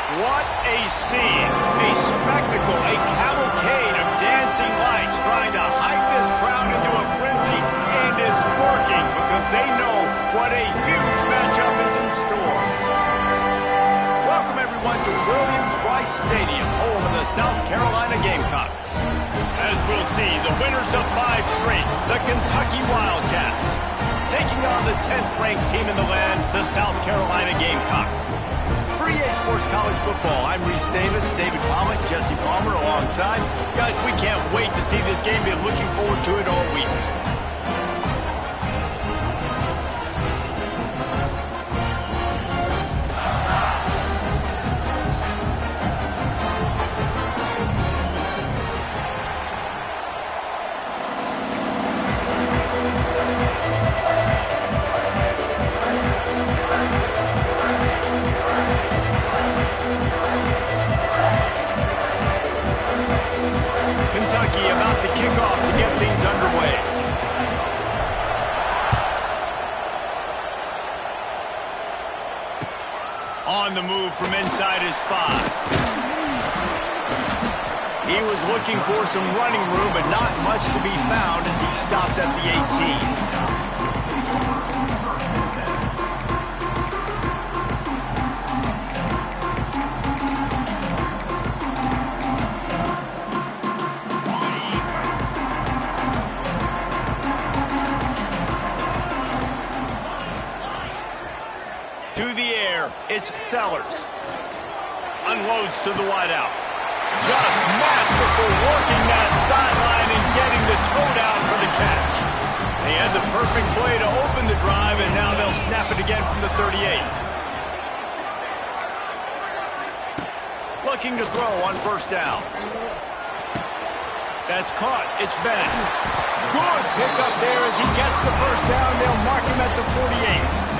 What a scene, a spectacle, a cavalcade of dancing lights trying to hype this crowd into a frenzy, and it's working because they know what a huge matchup is in store. Welcome everyone to Williams-Brice Stadium, home of the South Carolina Gamecocks. As we'll see, the winners of 5 straight, the Kentucky Wildcats, taking on the 10th ranked team in the land, the South Carolina Gamecocks. For EA Sports College Football, I'm Reese Davis, David Pollack, Jesse Palmer alongside. Guys, we can't wait to see this game. Been looking forward to it all week. Kentucky about to kick off to get things underway. On the move from inside his 5. He was looking for some running room, but not much to be found as he stopped at the 18. It's Sellers. Unloads to the wideout. Just masterful working that sideline and getting the toe down for the catch. They had the perfect play to open the drive, and now they'll snap it again from the 38. Looking to throw on first down. That's caught. It's Bennett. Good pickup there as he gets the first down. They'll mark him at the 48.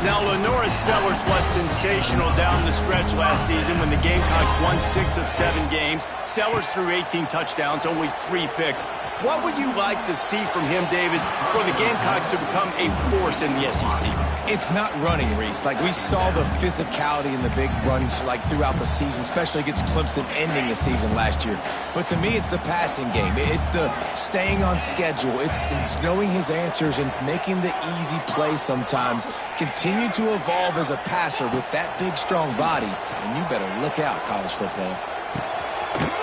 Now, Lenoris Sellers was sensational down the stretch last season when the Gamecocks won 6 of 7 games. Sellers threw 18 touchdowns, only 3 picks. What would you like to see from him, David, for the Gamecocks to become a force in the SEC? It's not running, Reese. Like, we saw the physicality in the big runs, like, throughout the season, especially against Clemson ending the season last year. But to me, it's the passing game. It's the staying on schedule. It's knowing his answers and making the easy play sometimes. Continue to evolve as a passer with that big, strong body. And you better look out, college football.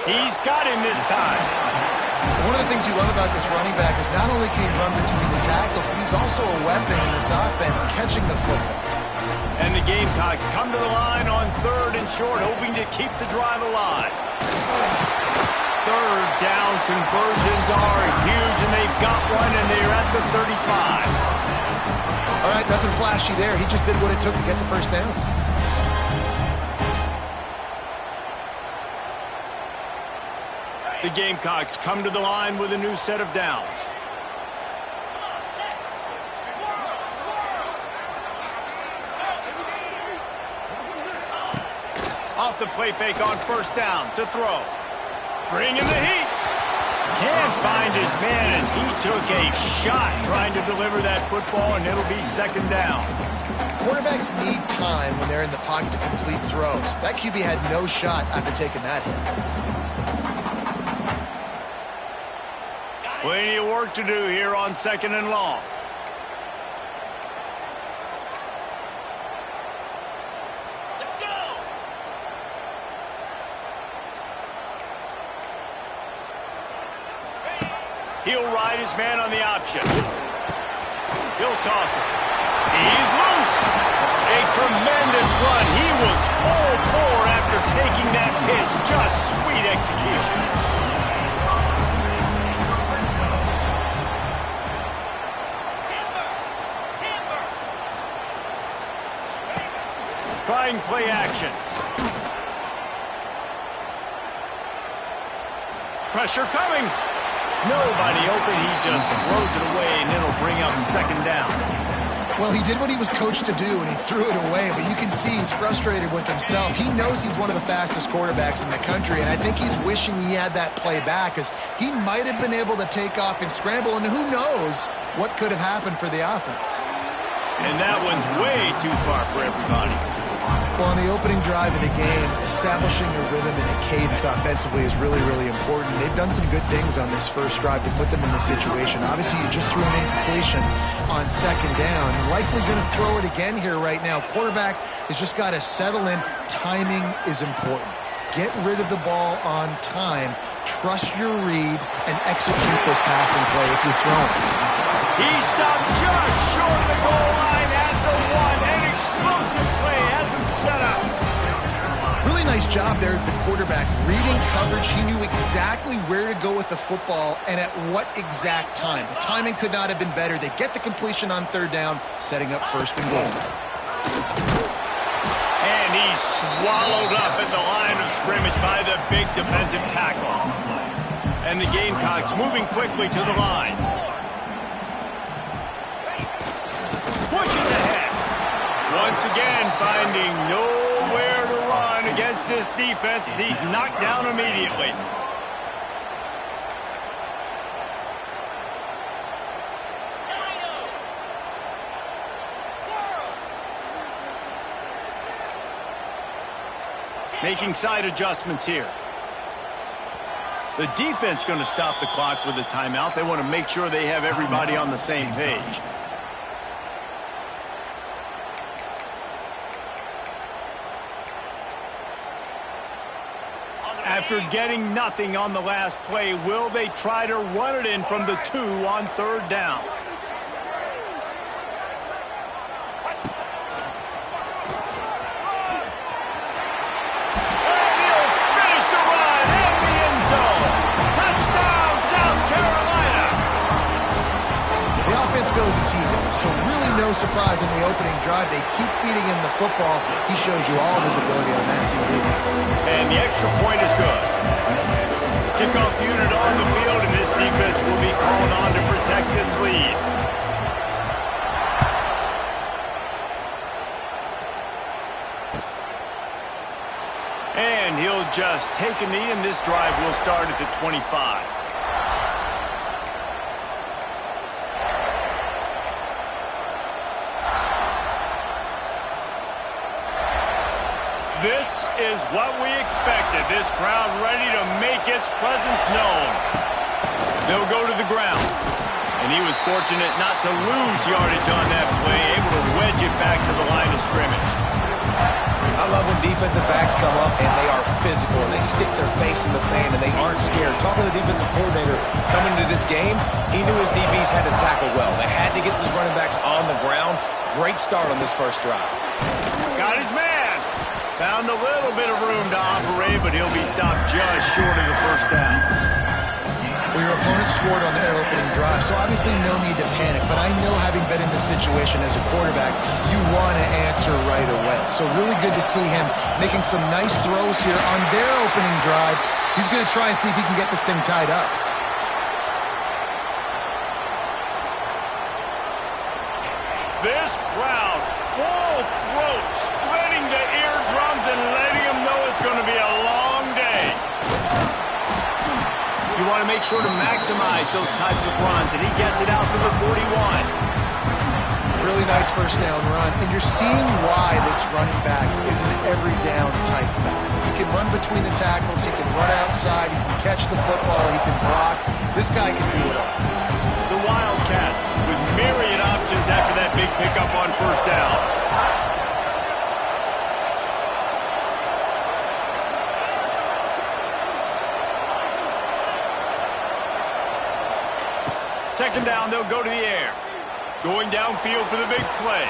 He's got him this time. One of the things you love about this running back is not only can he run between the tackles, but he's also a weapon in this offense, catching the football. And the Gamecocks come to the line on 3rd and short, hoping to keep the drive alive. 3rd down conversions are huge, and they've got one, and they're at the 35. All right, nothing flashy there. He just did what it took to get the first down. The Gamecocks come to the line with a new set of downs. Off the play fake on first down to throw. Bringing the heat. Can't find his man as he took a shot trying to deliver that football, and it'll be 2nd down. Quarterbacks need time when they're in the pocket to complete throws. That QB had no shot after taking that hit. Plenty of work to do here on 2nd and long. Let's go. He'll ride his man on the option. He'll toss it. He's loose. A tremendous run. He was full bore after taking that pitch. Just sweet execution. Trying play action. Pressure coming. Nobody open. He just throws it away, and it'll bring up 2nd down. Well, he did what he was coached to do, and he threw it away, but you can see he's frustrated with himself. He knows he's one of the fastest quarterbacks in the country, and I think he's wishing he had that play back, as he might have been able to take off and scramble, and who knows what could have happened for the offense. And that one's way too far for everybody. Well, in the opening drive of the game, establishing a rhythm and a cadence offensively is really, really important. They've done some good things on this first drive to put them in this situation. Obviously, you just threw an incompletion on second down. Likely going to throw it again here right now. Quarterback has just got to settle in. Timing is important. Get rid of the ball on time. Trust your read and execute this passing play if you're throwing. He stopped just short of the goal line at the 1. An explosive play has him set up. Really nice job there of the quarterback. Reading coverage, he knew exactly where to go with the football and at what exact time. The timing could not have been better. They get the completion on third down, setting up first and goal. And he's swallowed up at the line of scrimmage by the big defensive tackle. And the Gamecocks moving quickly to the line. Pushes ahead. Once again finding nowhere to run against this defense as he's knocked down immediately. Making side adjustments here. The defense going to stop the clock with a timeout. They want to make sure they have everybody on the same page. After getting nothing on the last play, will they try to run it in from the 2 on third down? Goes as he goes. So really no surprise in the opening drive. They keep feeding him the football. He shows you all of his ability on that TV. And the extra point is good. Kickoff unit on the field, and this defense will be called on to protect this lead. And he'll just take a knee, and this drive will start at the 25. This is what we expected. This crowd ready to make its presence known. They'll go to the ground. And he was fortunate not to lose yardage on that play, able to wedge it back to the line of scrimmage. I love when defensive backs come up and they are physical and they stick their face in the fan and they aren't scared. Talking to the defensive coordinator coming into this game, he knew his DBs had to tackle well. They had to get these running backs on the ground. Great start on this first drive. Got his man. Found a little bit of room to operate, but he'll be stopped just short of the first down. Well, your opponent scored on their opening drive, so obviously no need to panic. But I know, having been in this situation as a quarterback, you want to answer right away. So really good to see him making some nice throws here on their opening drive. He's going to try and see if he can get this thing tied up. This crowd, full throat, splitting the eardrums and letting them know it's going to be a long day. You want to make sure to maximize those types of runs, and he gets it out to the 41. Really nice first down run, and you're seeing why this running back is an every down type back. He can run between the tackles, he can run outside, he can catch the football, he can block. This guy can do it all. The Wildcats with myriad options after that big pickup on first down. Second down, they'll go to the air. Going downfield for the big play.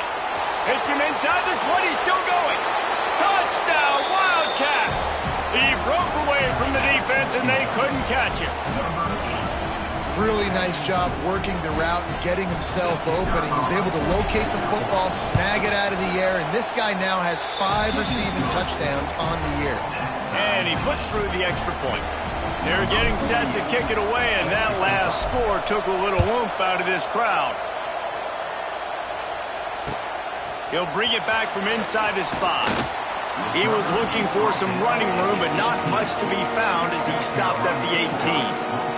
Hits him inside the 20, still going. Touchdown, Wildcats! He broke away from the defense and they couldn't catch him. Really nice job working the route and getting himself open. He was able to locate the football, snag it out of the air, and this guy now has 5 receiving touchdowns on the year. And he puts through the extra point. They're getting set to kick it away, and that last score took a little oomph out of this crowd. He'll bring it back from inside his 5. He was looking for some running room, but not much to be found as he stopped at the 18.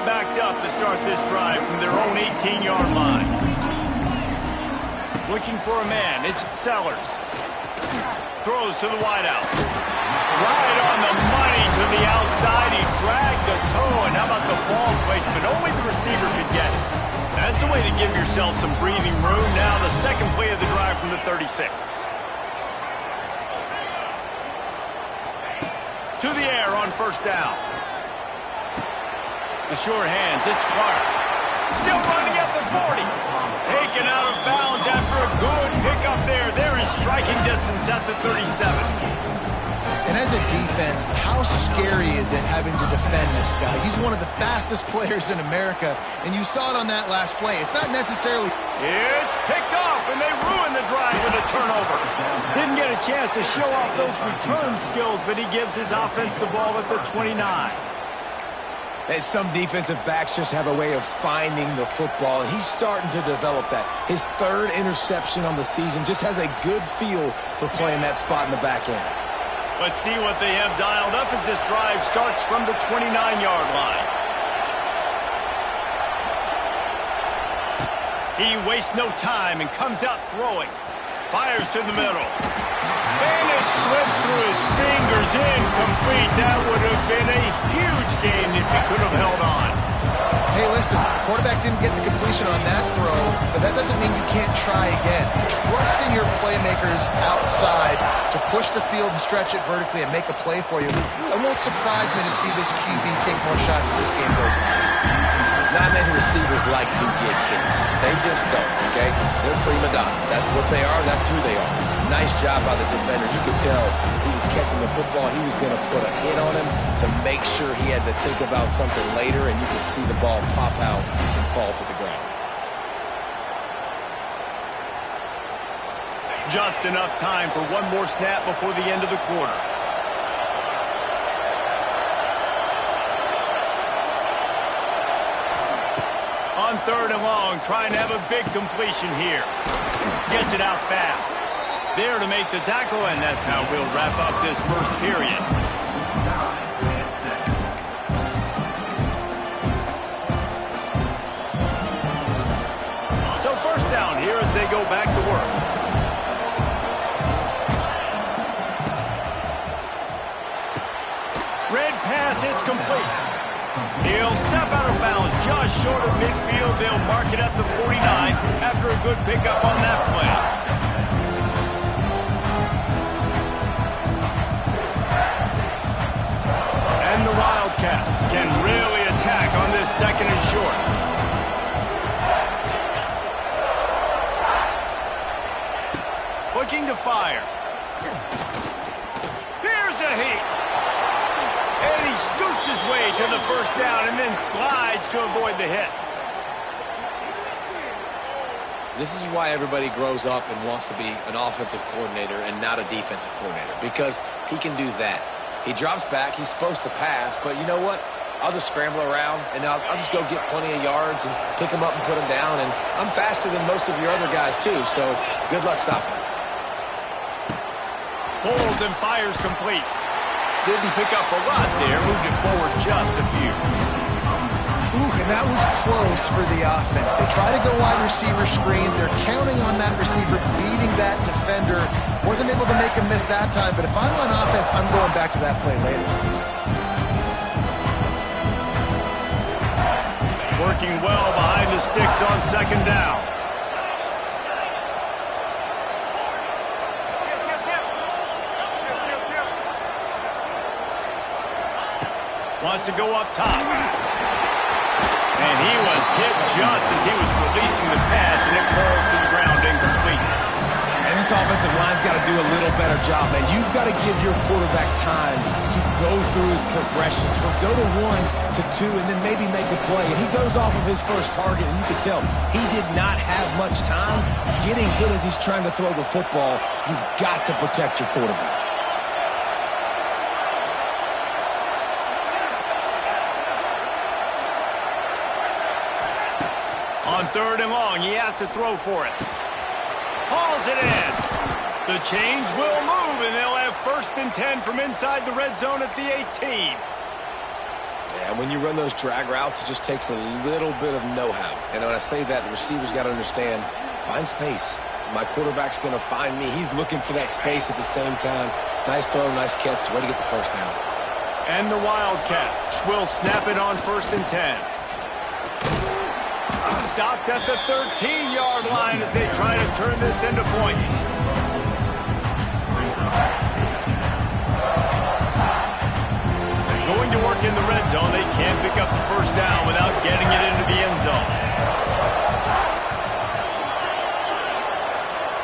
Backed up to start this drive from their own 18-yard line. Looking for a man. It's Sellers. Throws to the wideout. Right on the money to the outside. He dragged the toe. And how about the ball placement? Only the receiver could get it. That's a way to give yourself some breathing room. Now the second play of the drive from the 36. To the air on first down. The sure hands, it's Clark. Still running at the 40. Taken out of bounds after a good pickup there. They're in striking distance at the 37. And as a defense, how scary is it having to defend this guy? He's one of the fastest players in America, and you saw it on that last play. It's not necessarily... It's picked off, and they ruin the drive with a turnover. Didn't get a chance to show off those return skills, but he gives his offense the ball at the 29. And some defensive backs just have a way of finding the football, and he's starting to develop that. His third interception on the season just has a good feel for playing that spot in the back end. Let's see what they have dialed up as this drive starts from the 29-yard line. He wastes no time and comes out throwing. Fires to the middle. And it slips through his fingers, incomplete. That would have been a huge gain if he could have held on. Hey, listen, quarterback didn't get the completion on that throw, but that doesn't mean you can't try again. Trust in your playmakers outside to push the field and stretch it vertically and make a play for you. It won't surprise me to see this QB take more shots as this game goes on. Not many receivers like to get hit. They just don't, okay? They're prima donnas. That's what they are. That's who they are. Nice job by the defender. You could tell he was catching the football. He was going to put a hit on him to make sure he had to think about something later, and you could see the ball pop out and fall to the ground. Just enough time for one more snap before the end of the quarter. On third and long, trying to have a big completion here. Gets it out fast. There to make the tackle, and that's how we'll wrap up this first period. So first down here as they go back to work. Red pass, it's complete. He'll step out of bounds just short of midfield. They'll mark it at the 49 after a good pickup on that play. And the Wildcats can really attack on this second and short. Looking to fire. Here's a heat. And he scoots his way to the first down and then slides to avoid the hit. This is why everybody grows up and wants to be an offensive coordinator and not a defensive coordinator, because he can do that. He drops back. He's supposed to pass, but you know what? I'll just scramble around, and I'll just go get plenty of yards and pick him up and put him down, and I'm faster than most of your other guys, too, so good luck stopping him. Pulls and fires complete. Didn't pick up a lot there, moved it forward just a few. Ooh, and that was close for the offense. They try to go wide receiver screen. They're counting on that receiver beating that defender. Wasn't able to make him miss that time, but if I'm on offense, I'm going back to that play later. Working well behind the sticks on second down. Wants to go up top. And he was hit just as he was releasing the pass, and it falls to the ground incomplete. And this offensive line's got to do a little better job, man. You've got to give your quarterback time to go through his progressions from go to 1 to 2 and then maybe make a play. And he goes off of his first target, and you can tell he did not have much time getting hit as he's trying to throw the football. You've got to protect your quarterback. On third and long, he has to throw for it. Hauls it in. The change will move, and they'll have first and 10 from inside the red zone at the 18. Yeah, when you run those drag routes, it just takes a little bit of know-how. And when I say that, the receivers got to understand, find space. My quarterback's going to find me. He's looking for that space at the same time. Nice throw, nice catch. Way to get the first down. And the Wildcats will snap it on 1st and 10. Stopped at the 13-yard line as they try to turn this into points. Going to work in the red zone. They can't pick up the first down without getting it into the end zone.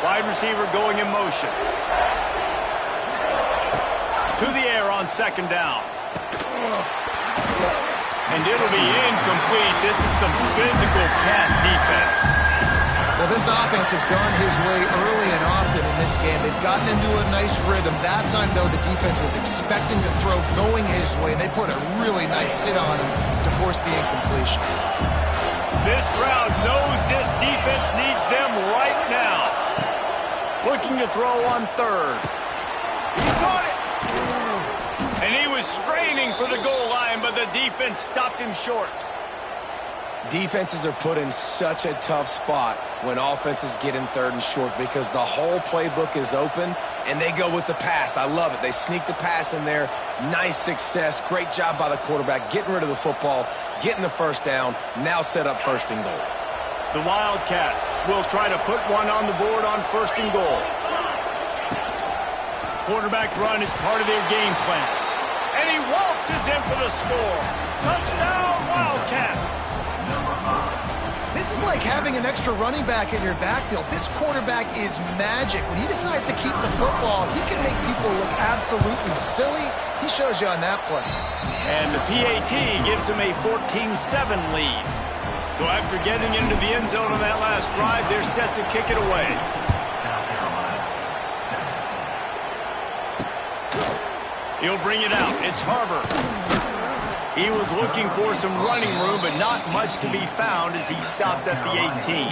Wide receiver going in motion. To the air on 2nd down. And it'll be incomplete. This is some physical pass defense. Well, this offense has gone his way early and often in this game. They've gotten into a nice rhythm. That time, though, the defense was expecting to throw going his way, and they put a really nice hit on him to force the incompletion. This crowd knows this defense needs them right now. Looking to throw on 3rd. He caught it. And he was straining for the goal line, but the defense stopped him short. Defenses are put in such a tough spot when offenses get in 3rd and short because the whole playbook is open, and they go with the pass. I love it. They sneak the pass in there. Nice success. Great job by the quarterback getting rid of the football, getting the first down, now set up 1st and goal. The Wildcats will try to put one on the board on 1st and goal. Quarterback run is part of their game plan. And he waltzes in for the score. Touchdown, Wildcats. This is like having an extra running back in your backfield. This quarterback is magic. When he decides to keep the football, he can make people look absolutely silly. He shows you on that play. And the PAT gives him a 14-7 lead. So after getting into the end zone on that last drive, they're set to kick it away. He'll bring it out. It's Harbor. He was looking for some running room, but not much to be found as he stopped at the 18.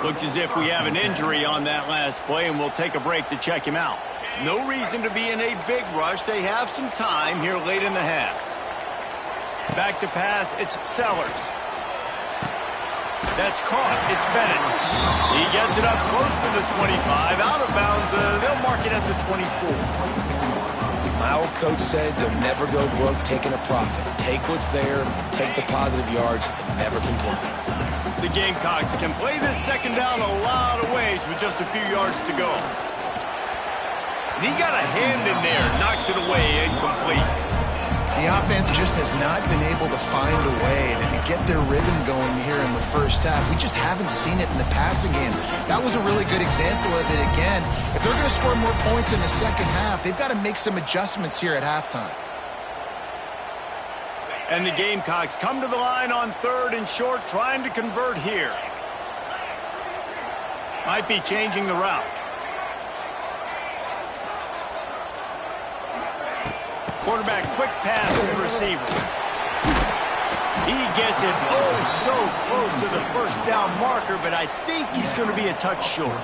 Looks as if we have an injury on that last play, and we'll take a break to check him out. No reason to be in a big rush. They have some time here late in the half. Back to pass. It's Sellers. That's caught. It's Bennett. He gets it up close to the 25. Out of bounds. They'll mark it at the 24. My old coach said you'll never go broke taking a profit. Take what's there, take the positive yards, and never complain. The Gamecocks can play this 2nd down a lot of ways with just a few yards to go. And he got a hand in there, knocks it away, incomplete. The offense just has not been able to find a way to get their rhythm going here in the first half. We just haven't seen it in the passing game. That was a really good example of it again. If they're going to score more points in the second half, they've got to make some adjustments here at halftime. And the Gamecocks come to the line on 3rd and short, trying to convert here. Might be changing the route. Quarterback, quick pass to the receiver. He gets it so close to the first down marker, but I think he's going to be a touch short.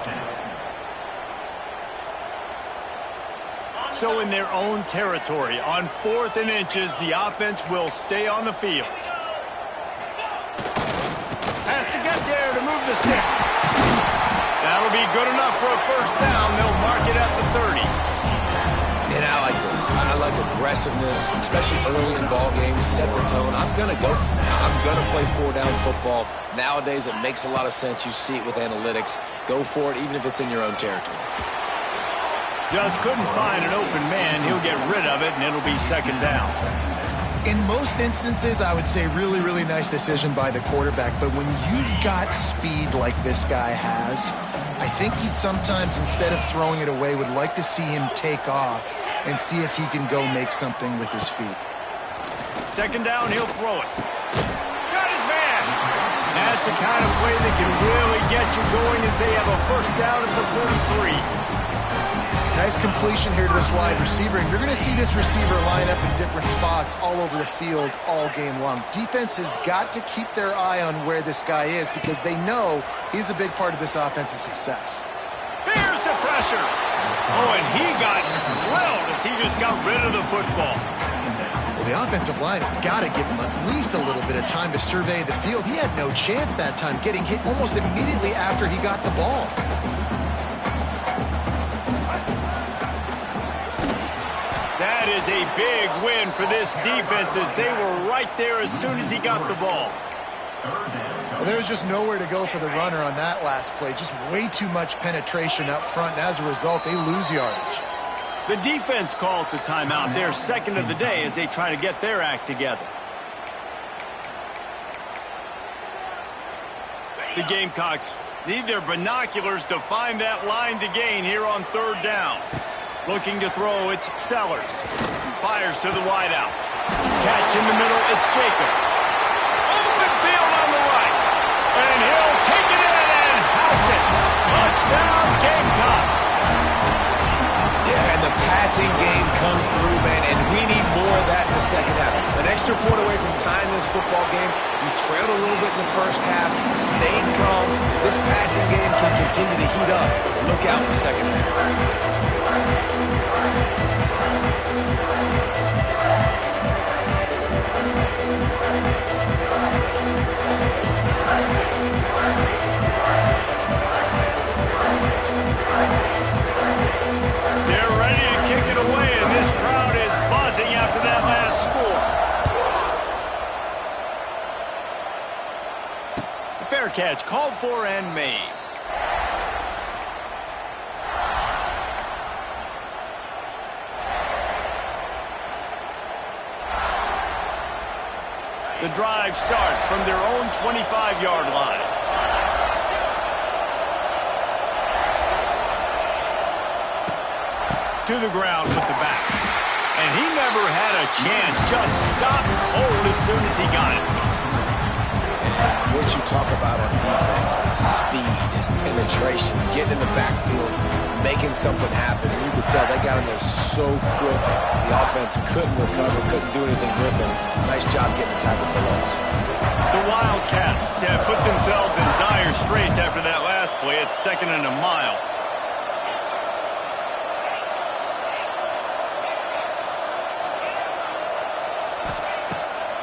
So in their own territory, on 4th and inches, the offense will stay on the field. Has to get there to move the sticks. That'll be good enough for a first down. They'll mark it at the 30. And I like this. I like aggressiveness, especially early in ball games. Set the tone. I'm going to go for it now. I'm going to play 4-down football. Nowadays, it makes a lot of sense. You see it with analytics. Go for it, even if it's in your own territory. Just couldn't find an open man. He'll get rid of it, and it'll be 2nd down. In most instances, I would say really, really nice decision by the quarterback. But when you've got speed like this guy has, I think he'd sometimes, instead of throwing it away, would like to see him take off and see if he can go make something with his feet. 2nd down, he'll throw it. Got his man! That's the kind of play that can really get you going as they have a first down at the 43. Nice completion here to this wide receiver, and you're going to see this receiver line up in different spots all over the field all game long. Defense has got to keep their eye on where this guy is because they know he's a big part of this offense's success. Here's the pressure. Oh, and he got drilled as he just got rid of the football. Well, the offensive line has got to give him at least a little bit of time to survey the field. He had no chance that time, getting hit almost immediately after he got the ball. That is a big win for this defense as they were right there as soon as he got the ball. Well, there was just nowhere to go for the runner on that last play. Just way too much penetration up front, and as a result, they lose yardage. The defense calls the timeout, their second of the day, as they try to get their act together. The Gamecocks need their binoculars to find that line to gain here on third down. Looking to throw, it's Sellers. Fires to the wideout. Catch in the middle, it's Jacobs. Open field on the right. And he'll take it in and house it. Touchdown, Gamecocks. Yeah, and the passing game comes through, man, and we need more of that in the second half. An extra point away from tying this football game. We trailed a little bit in the first half, stayed calm. This passing game can continue to heat up. Look out in the second half. They're ready to kick it away, and this crowd is buzzing after that last score. The fair catch called for and made. The drive starts from their own 25-yard line. To the ground with the back. And he never had a chance. Just stopped cold as soon as he got it. And what you talk about on defense is speed, is penetration, getting in the backfield, making something happen. And you could tell they got in there so quick. The offense couldn't recover, couldn't do anything with them. Nice job getting the tackle for loss. The Wildcats have put themselves in dire straits after that last play. It's 2nd and a mile.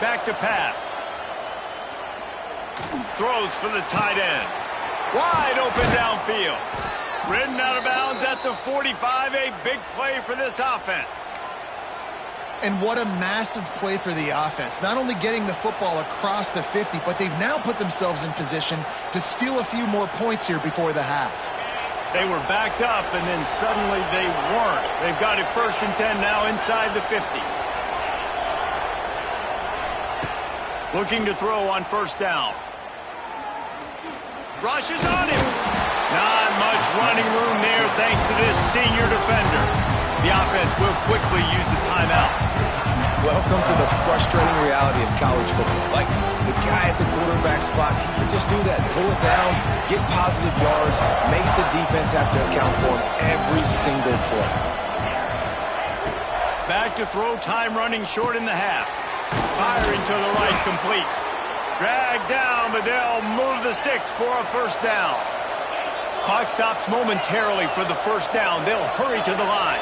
Back to pass. Throws for the tight end. Wide open downfield. Ridden out of bounds at the 45. A big play for this offense. And what a massive play for the offense. Not only getting the football across the 50, but they've now put themselves in position to steal a few more points here before the half. They were backed up, and then suddenly they weren't. They've got it 1st and 10 now inside the 50. Looking to throw on 1st down. Rushes on him. Not much running room there thanks to this senior defender. The offense will quickly use the timeout. Welcome to the frustrating reality of college football. Like, the guy at the quarterback spot, he can just do that. Pull it down, get positive yards, makes the defense have to account for him every single play. Back to throw, time running short in the half. Firing to the right, complete. Dragged down, but they'll move the sticks for a 1st down. Clock stops momentarily for the 1st down. They'll hurry to the line.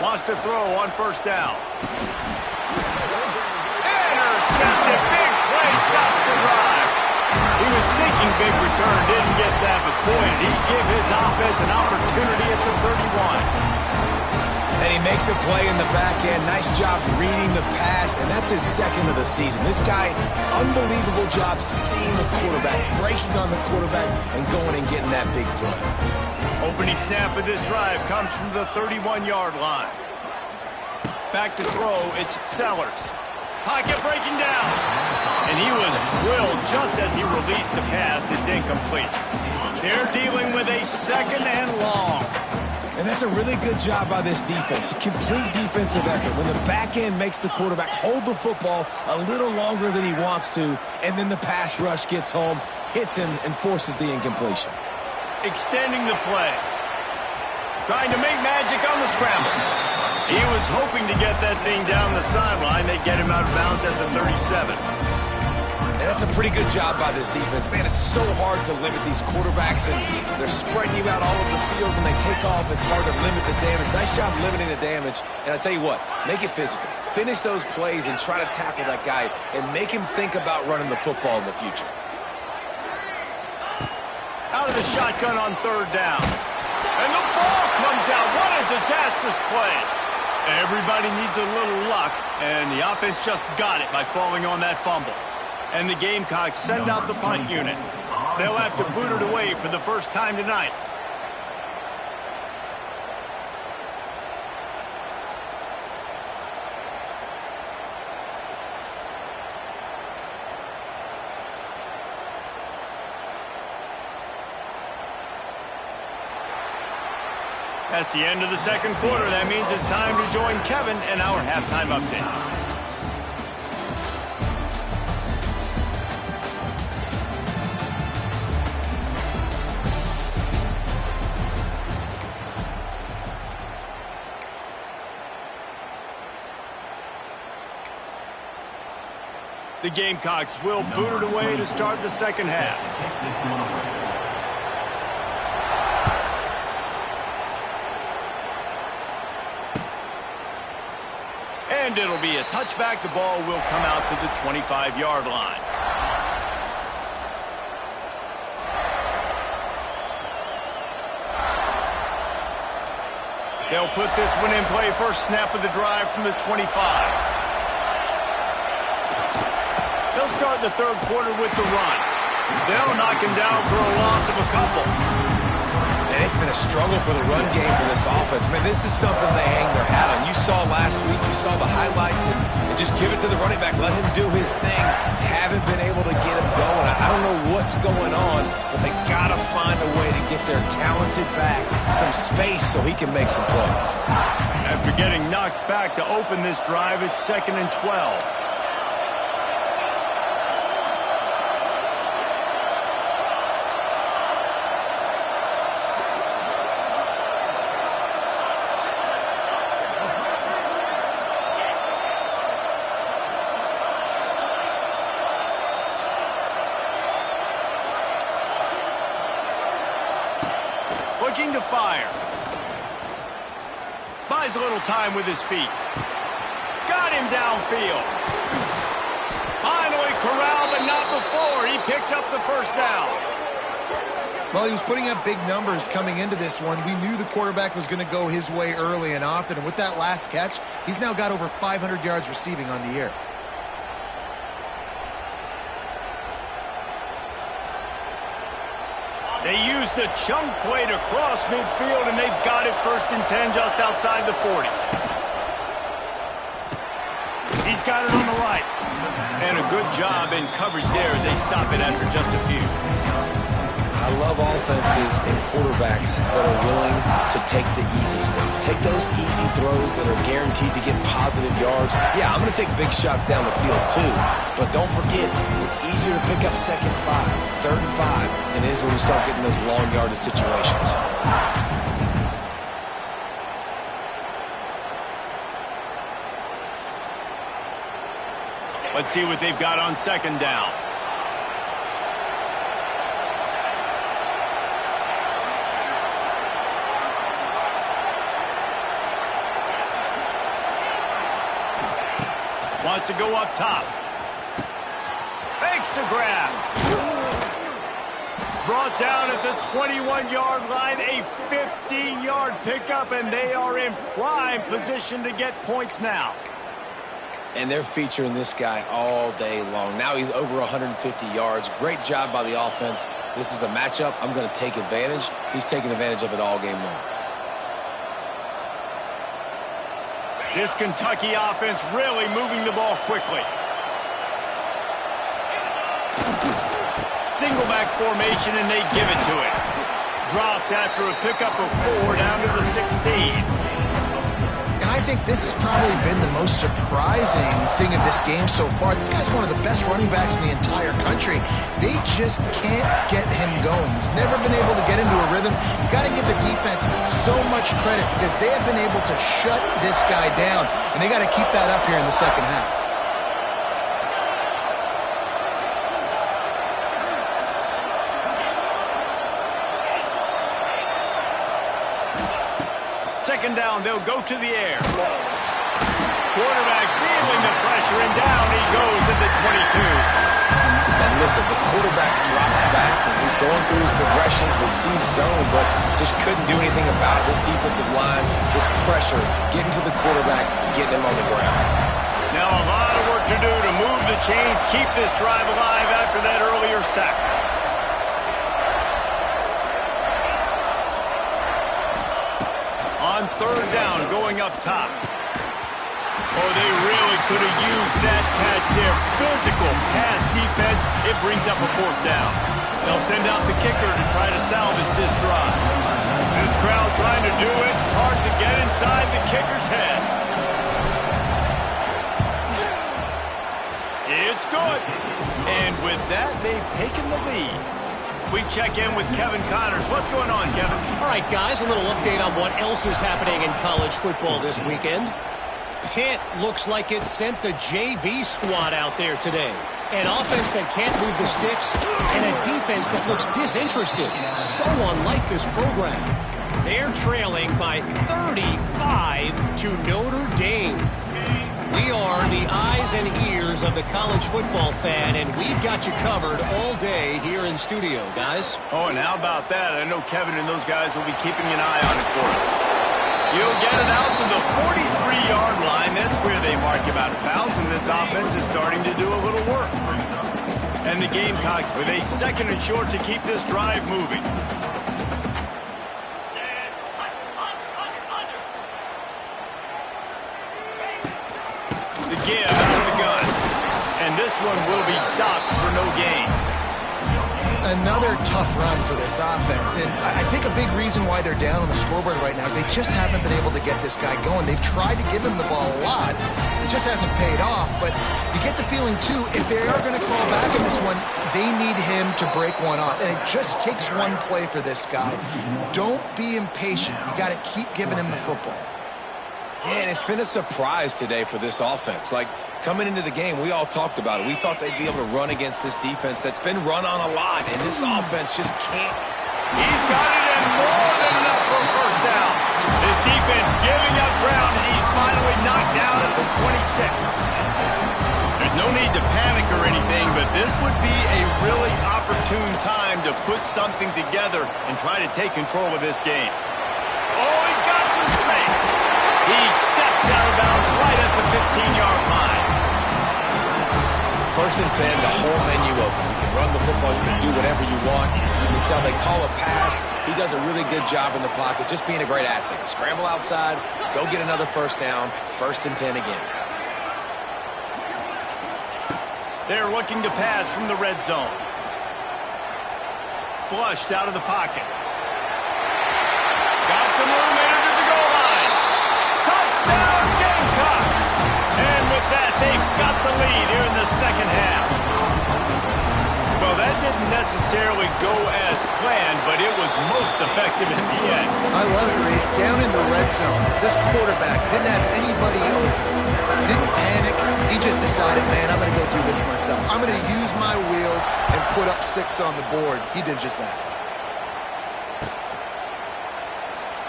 Wants to throw on 1st down. Intercepted. Big play. Stops the drive. He was thinking big return. Didn't get that, but boy, did he give his offense an opportunity at the 31. And he makes a play in the back end. Nice job reading the pass, and that's his 2nd of the season. This guy, unbelievable job seeing the quarterback, breaking on the quarterback, and going and getting that big play. Opening snap of this drive comes from the 31-yard line. Back to throw, it's Sellers. Pocket breaking down. And he was drilled just as he released the pass. It's incomplete. They're dealing with a 2nd and long. And that's a really good job by this defense. A complete defensive effort. When the back end makes the quarterback hold the football a little longer than he wants to, and then the pass rush gets home, hits him, and forces the incompletion. Extending the play. Trying to make magic on the scramble. He was hoping to get that thing down the sideline. They get him out of bounds at the 37. And that's a pretty good job by this defense. Man, it's so hard to limit these quarterbacks, and they're spreading you out all over the field. When they take off, it's hard to limit the damage. Nice job limiting the damage. And I tell you what, make it physical. Finish those plays and try to tackle that guy and make him think about running the football in the future. Out of the shotgun on third down. And the ball comes out. What a disastrous play. Everybody needs a little luck, and the offense just got it by falling on that fumble. And the Gamecocks send out the punt unit. They'll have to boot it away for the first time tonight. That's the end of the second quarter. That means it's time to join Kevin in our halftime update. The Gamecocks will boot it away to start the second half. And it'll be a touchback. The ball will come out to the 25-yard line. They'll put this one in play. First snap of the drive from the 25. They'll start the third quarter with the run. They'll knock him down for a loss of a couple. And it's been a struggle for the run game for this offense. Man, this is something they hang their hat on. You saw last week, you saw the highlights, and just give it to the running back. Let him do his thing. Haven't been able to get him going. I don't know what's going on, but they got to find a way to get their talented back some space so he can make some plays. After getting knocked back to open this drive, it's 2nd and 12. Looking to fire. Buys a little time with his feet. Got him downfield. Finally corralled, but not before. He picked up the first down. Well, he was putting up big numbers coming into this one. We knew the quarterback was going to go his way early and often. And with that last catch, he's now got over 500 yards receiving on the year. They used the chunk play to cross midfield, and they've got it 1st and 10 just outside the 40. He's got it on the right. And a good job in coverage there as they stop it after just a few. I love offenses and quarterbacks that are willing to take the easy stuff. Take those easy throws that are guaranteed to get positive yards. Yeah, I'm going to take big shots down the field too. But don't forget, it's easier to pick up 2nd and 5, 3rd and 5 than it is when we start getting those long yardage situations. Let's see what they've got on 2nd down. Wants to go up top. Fakes to grab. Brought down at the 21-yard line. A 15-yard pickup, and they are in prime position to get points now. And they're featuring this guy all day long. Now he's over 150 yards. Great job by the offense. This is a matchup. I'm going to take advantage. He's taking advantage of it all game long. This Kentucky offense really moving the ball quickly. Single back formation, and they give it to it. Dropped after a pickup of 4 down to the 16. And I think this has probably been the most surprising thing of this game so far. This guy's one of the best running backs in the entire country. They just can't get him going. He's never been able to get into a rhythm. You got to give the defense so much credit because they have been able to shut this guy down, and they got to keep that up here in the second half. Second down, they'll go to the air. Quarterback feeling the pressure, and down he goes at the 22. And listen, the quarterback drops back, and he's going through his progressions. We see zone, but just couldn't do anything about it. This defensive line, this pressure, getting to the quarterback, getting him on the ground. Now a lot of work to do to move the chains, keep this drive alive after that earlier sack. On third down, going up top. Oh, they really could have used that catch there. Physical pass defense. It brings up a fourth down. They'll send out the kicker to try to salvage this drive. This crowd trying to do its part to get inside the kicker's head. It's good. And with that, they've taken the lead. We check in with Kevin Connors. What's going on, Kevin? All right, guys, a little update on what else is happening in college football this weekend. Pitt looks like it sent the JV squad out there today. An offense that can't move the sticks and a defense that looks disinterested. So unlike this program. They're trailing by 35 to Notre Dame. We are the eyes and ears of the college football fan, and we've got you covered all day here in studio, guys. Oh, and how about that? I know Kevin and those guys will be keeping an eye on it for us. You'll get it out to the 43-yard line. That's where they mark him out of bounds, and this offense is starting to do a little work. And the Gamecocks with a second and short to keep this drive moving. The give out of the gun. And this one will be stopped for no gain. Another tough run for this offense, and I think a big reason why they're down on the scoreboard right now is they just haven't been able to get this guy going. They've tried to give him the ball a lot. It just hasn't paid off, but you get the feeling, too, if they are going to crawl back in this one, they need him to break one off, and it just takes one play for this guy. Don't be impatient. You got to keep giving him the football. Yeah, and it's been a surprise today for this offense. Like, coming into the game, we all talked about it. We thought they'd be able to run against this defense that's been run on a lot, and this offense just can't. He's got it, and more than enough for a first down. This defense giving up ground as he's finally knocked down at the 26. There's no need to panic or anything, but this would be a really opportune time to put something together and try to take control of this game. Oh, he's got some space. He steps out of bounds right at the 15-yard line. First and 10, the whole menu open. You can run the football, you can do whatever you want. You can tell they call a pass. He does a really good job in the pocket, just being a great athlete. Scramble outside, go get another first down, first and 10 again. They're looking to pass from the red zone. Flushed out of the pocket. Got some room into the goal line. Touchdown, Gamecocks! And with that, they've got the lead here in the second half. Well, that didn't necessarily go as planned, but it was most effective in the end. I love it, Reese. Down in the red zone, this quarterback didn't have anybody open. Didn't panic. He just decided, man, I'm going to go do this myself. I'm going to use my wheels and put up 6 on the board. He did just that.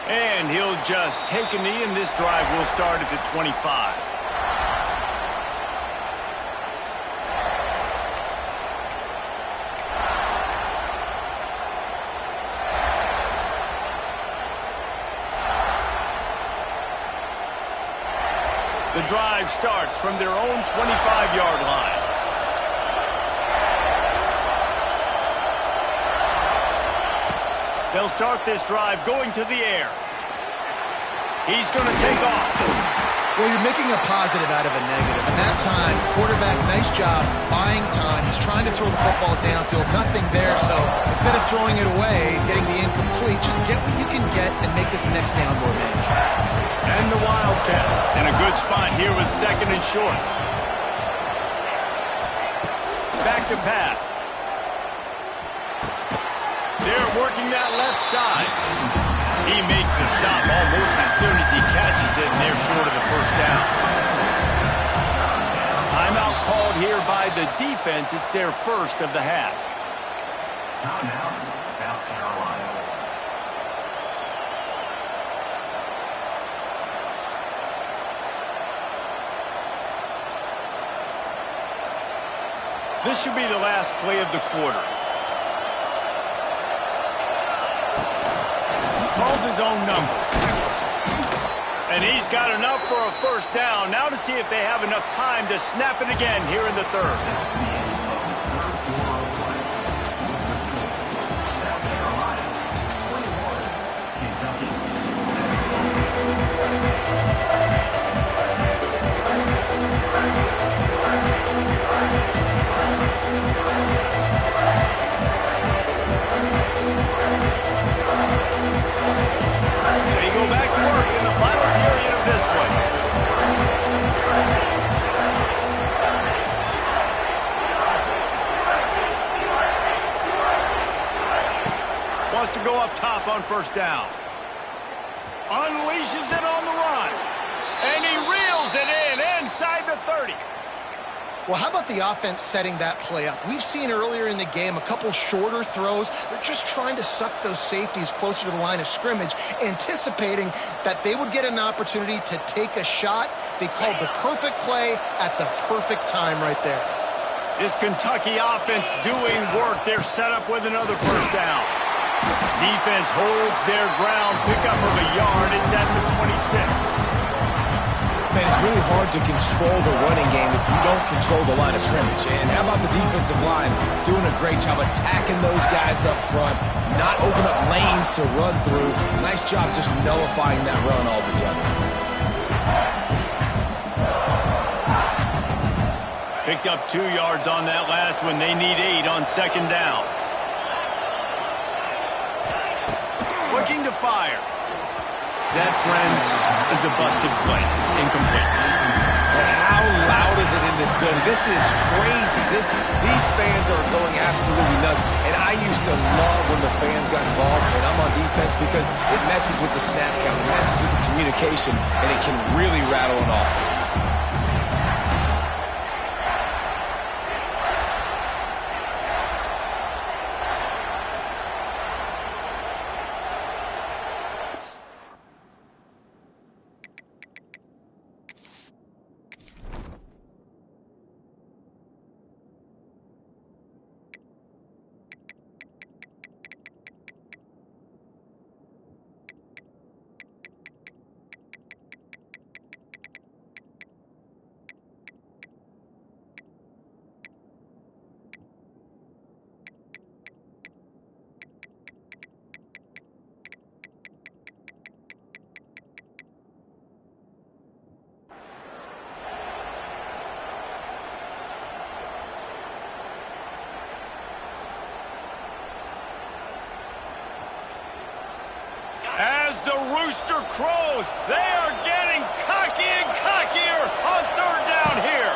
And he'll just take a knee, and this drive will start at the 25. The drive starts from their own 25-yard line. They'll start this drive going to the air. He's going to take off. Well, you're making a positive out of a negative. And that time, quarterback, nice job buying time. He's trying to throw the football downfield. Nothing there, so instead of throwing it away, getting the incomplete, just get what you can get and make this next down more manageable. And the Wildcats in a good spot here with second and short. Back to pass. They're working that left side. He makes the stop almost as soon as he catches it, and they're short of the first down. Timeout called here by the defense. It's their first of the half. Timeout, South Carolina. This should be the last play of the quarter. He calls his own number. And he's got enough for a first down. Now to see if they have enough time to snap it again here in the third. They go back to work in the final period of this one. Wants to go up top on first down. Unleashes it on the run. And he reels it in inside the 30. Well, how about the offense setting that play up? We've seen earlier in the game a couple shorter throws. They're just trying to suck those safeties closer to the line of scrimmage, anticipating that they would get an opportunity to take a shot. They called the perfect play at the perfect time right there. This Kentucky offense doing work. They're set up with another first down. Defense holds their ground. Pickup of a yard. It's at the 26. Man, it's really hard to control the running game if you don't control the line of scrimmage. And how about the defensive line doing a great job attacking those guys up front, not open up lanes to run through. Nice job just nullifying that run altogether. Picked up 2 yards on that last one. They need 8 on second down. Looking to fire. That, friends, is a busted play. Incomplete. And how loud is it in this building? This is crazy. These fans are going absolutely nuts. And I used to love when the fans got involved, and I'm on defense because it messes with the snap count, it messes with the communication, and it can really rattle an offense. As the rooster crows, they are getting cocky and cockier on third down here.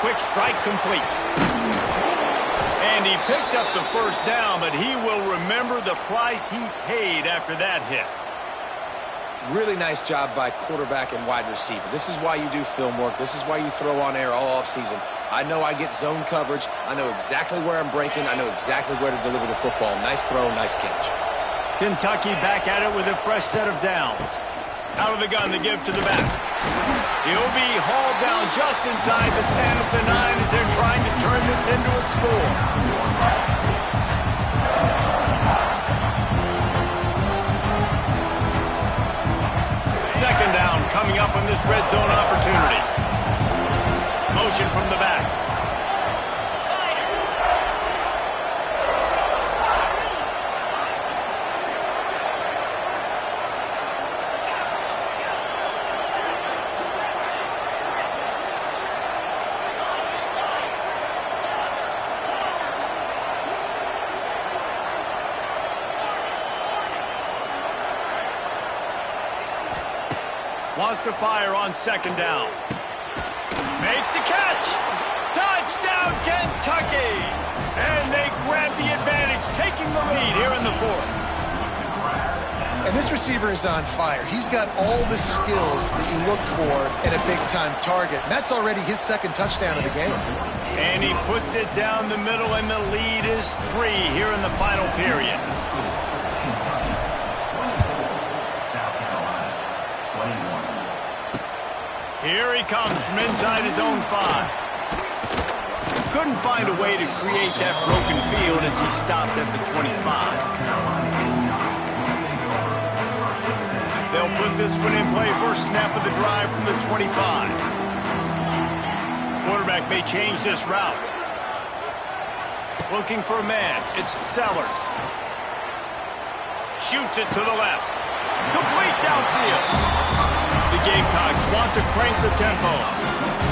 Quick strike complete. And he picks up the first down, but he will remember the price he paid after that hit. Really nice job by quarterback and wide receiver. This is why you do film work. This is why you throw on air all offseason. I know I get zone coverage. I know exactly where I'm breaking. I know exactly where to deliver the football. Nice throw, nice catch. Kentucky back at it with a fresh set of downs. Out of the gun to give to the back. He'll be hauled down just inside the 10 at the 9 as they're trying to turn this into a score. Second down coming up on this red zone opportunity. Motion from the back. Wants to fire on second down. Makes the catch. Touchdown, Kentucky. And they grab the advantage, taking the lead here in the fourth. And this receiver is on fire. He's got all the skills that you look for in a big-time target. And that's already his second touchdown of the game. And he puts it down the middle, and the lead is 3 here in the final period. Here he comes from inside his own 5. couldn't find a way to create that broken field as he stopped at the 25. They'll put this one in play. First snap of the drive from the 25. Quarterback may change this route. Looking for a man. It's Sellers. Shoots it to the left. Complete downfield. The Gamecocks want to crank the tempo.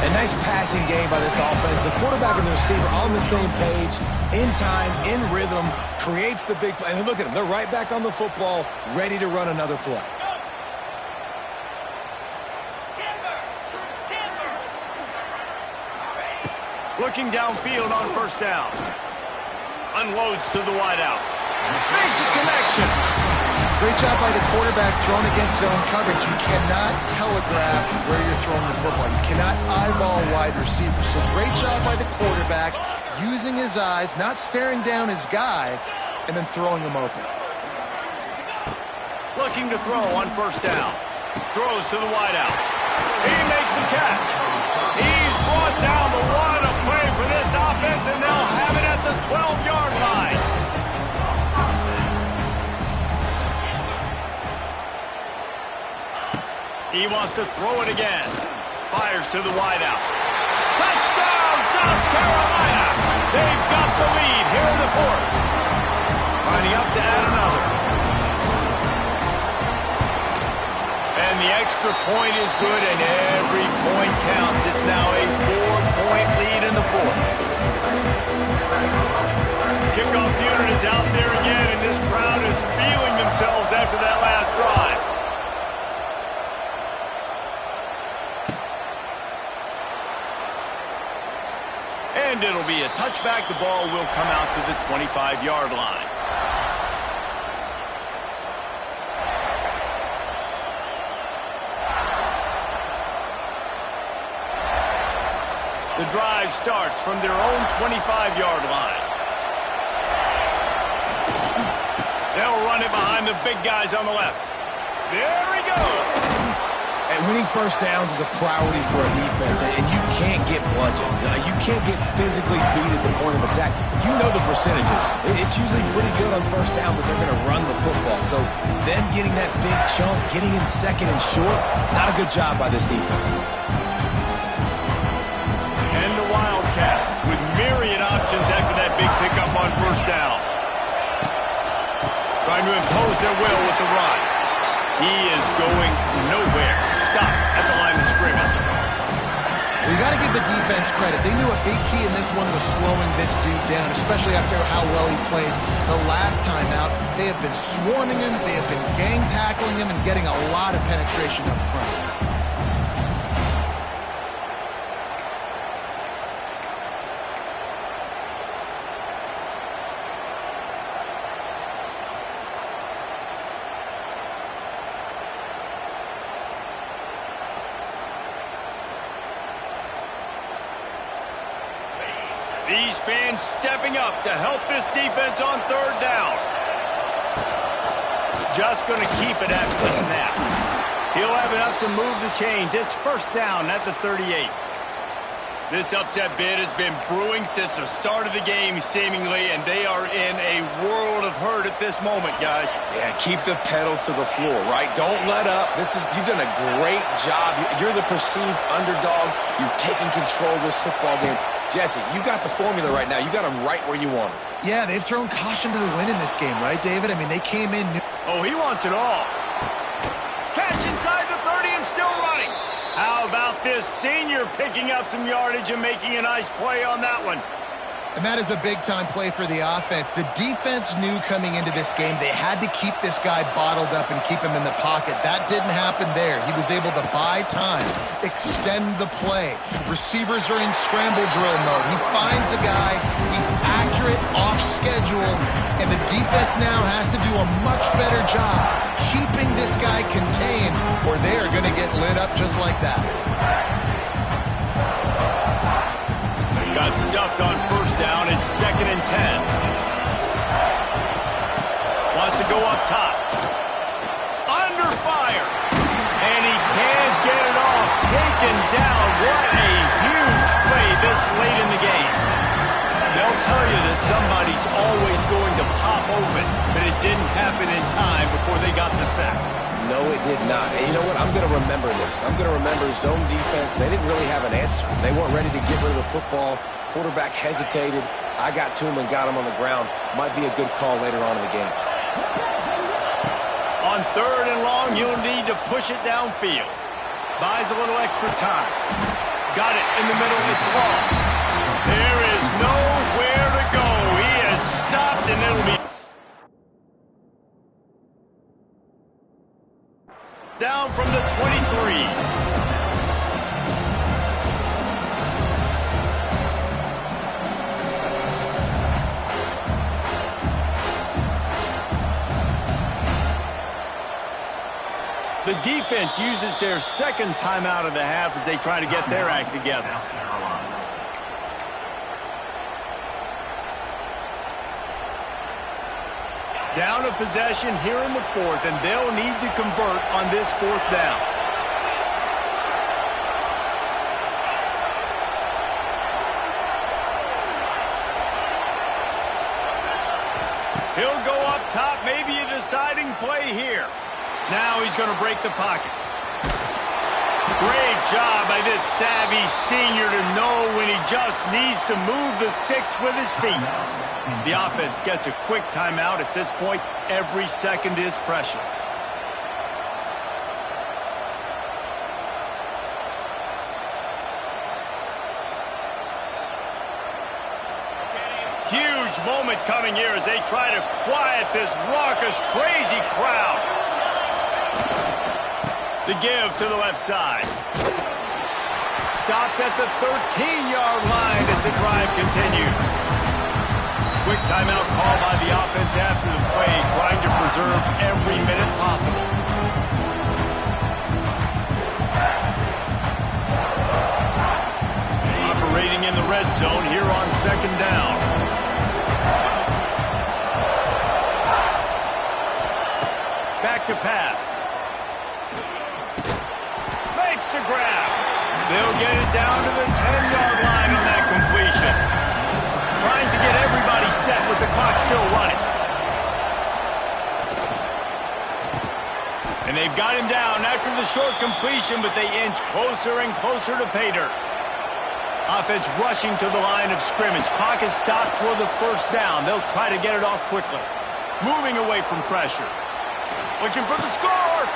A nice passing game by this offense. The quarterback and the receiver on the same page, in time, in rhythm, creates the big play. And look at them. They're right back on the football, ready to run another play. Looking downfield on first down. Unloads to the wideout. Makes a connection. Great job by the quarterback throwing against zone coverage. You cannot telegraph where you're throwing the football. You cannot eyeball wide receivers. So great job by the quarterback using his eyes, not staring down his guy, and then throwing him open. Looking to throw on first down. Throws to the wideout. He makes the catch. He's brought down. The one to play for this offense, and they'll have it at the 12-yard line. He wants to throw it again. Fires to the wideout. Touchdown, South Carolina! They've got the lead here in the fourth. Lining up to add another. And the extra point is good, and every point counts. It's now a 4-point lead in the fourth. Kickoff unit is out there again, and this crowd is feeling themselves after that last drive. And it'll be a touchback. The ball will come out to the 25-yard line. The drive starts from their own 25-yard line. They'll run it behind the big guys on the left. There he goes. And winning first downs is a priority for a defense, and you can't get bludgeoned. You can't get physically beat at the point of attack. You know the percentages. It's usually pretty good on first down that they're going to run the football. So them getting that big chunk, getting in second and short, not a good job by this defense. And the Wildcats with myriad options after that big pickup on first down. Trying to impose their will with the run. He is going nowhere. Stop at the line of scrimmage. Well, you got to give the defense credit. They knew a big key in this one was slowing this dude down, especially after how well he played the last time out. They have been swarming him. They have been gang tackling him and getting a lot of penetration up front. These fans stepping up to help this defense on third down. Just going to keep it after the snap. He'll have enough to move the chains. It's first down at the 38. This upset bid has been brewing since the start of the game, seemingly, and they are in a world of hurt at this moment, guys. Yeah, keep the pedal to the floor, right? Don't let up. You've done a great job. You're the perceived underdog. You've taken control of this football game. Jesse, you got the formula right now. You got them right where you want them. Yeah, they've thrown caution to the wind in this game, right, David? I mean, they came in. Oh, he wants it all. Catch inside the 30 and still running. How about this senior picking up some yardage and making a nice play on that one? And that is a big-time play for the offense. The defense knew coming into this game they had to keep this guy bottled up and keep him in the pocket. That didn't happen there. He was able to buy time, extend the play. Receivers are in scramble drill mode. He finds a guy. He's accurate, off schedule, and the defense now has to do a much better job keeping this guy contained, or they are going to get lit up just like that. Got stuffed on first down. It's 2nd and 10. Wants to go up top. Under fire. And he can't get it off. Taken down. What a huge play this late in the game. somebody's always going to pop open, but it didn't happen in time before they got the sack. No, it did not. And you know what? I'm going to remember this. I'm going to remember zone defense. They didn't really have an answer. They weren't ready to get rid of the football. Quarterback hesitated. I got to him and got him on the ground. Might be a good call later on in the game. On 3rd and long, you'll need to push it downfield. Buys a little extra time. Got it in the middle. It's ball. There is nowhere to go. He is stopped, and it'll be down from the 23. The defense uses their second timeout of the half as they try to get their act together. Down a possession here in the 4th, and they'll need to convert on this 4th down. He'll go up top, maybe a deciding play here. Now he's going to break the pocket. Great job by this savvy senior to know when he just needs to move the sticks with his feet. The offense gets a quick timeout at this point. Every second is precious. Huge moment coming here as they try to quiet this raucous, crazy crowd. The give to the left side. Stopped at the 13-yard line as the drive continues. Quick timeout call by the offense after the play, trying to preserve every minute possible. Operating in the red zone here on 2nd down. Back to pass. Makes the grab. They'll get it down to the 10-yard line on that completion. Trying to get everybody set with the clock still running. And they've got him down after the short completion, but they inch closer and closer to pay dirt. Offense rushing to the line of scrimmage. Clock is stopped for the 1st down. They'll try to get it off quickly. Moving away from pressure. Looking for the score.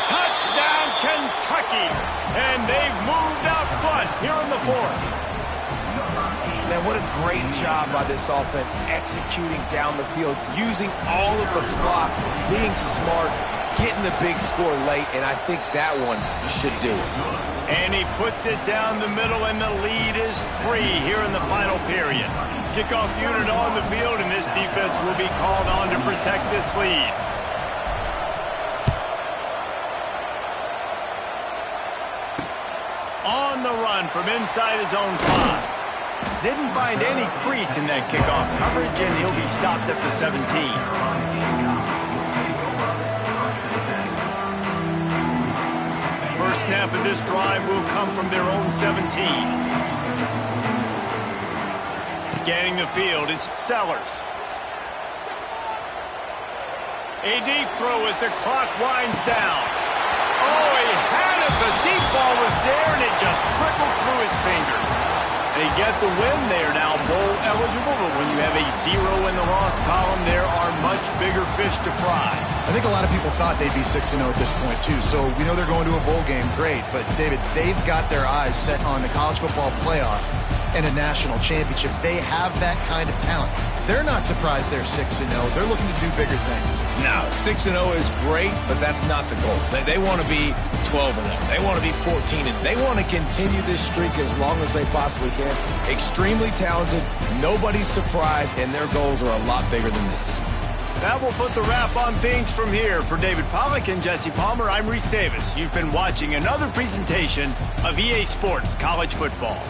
Touchdown, Kentucky. And they've moved out front here in the 4th. Man, what a great job by this offense executing down the field, using all of the clock, being smart, getting the big score late, and I think that one should do it. And he puts it down the middle, and the lead is 3 here in the final period. Kickoff unit on the field, and this defense will be called on to protect this lead. On the run from inside his own 5. Didn't find any crease in that kickoff coverage, and he'll be stopped at the 17. First snap of this drive will come from their own 17. Scanning the field, it's Sellers. A deep throw as the clock winds down. Oh, he had it. The deep ball was there, and it just trickled through his fingers. They get the win. They are now bowl eligible, but when you have a 0 in the loss column, there are much bigger fish to fry. I think a lot of people thought they'd be 6-0 at this point, too. So we know they're going to a bowl game. Great. But, David, they've got their eyes set on the college football playoff and a national championship. They have that kind of talent. They're not surprised they're 6-0. They're looking to do bigger things. Now, 6-0 is great, but that's not the goal. They want to be 12-0. They want to be 14-0. They want to continue this streak as long as they possibly can. Extremely talented. Nobody's surprised, and their goals are a lot bigger than this. That will put the wrap on things from here. For David Pollack and Jesse Palmer, I'm Reese Davis. You've been watching another presentation of EA Sports College Football.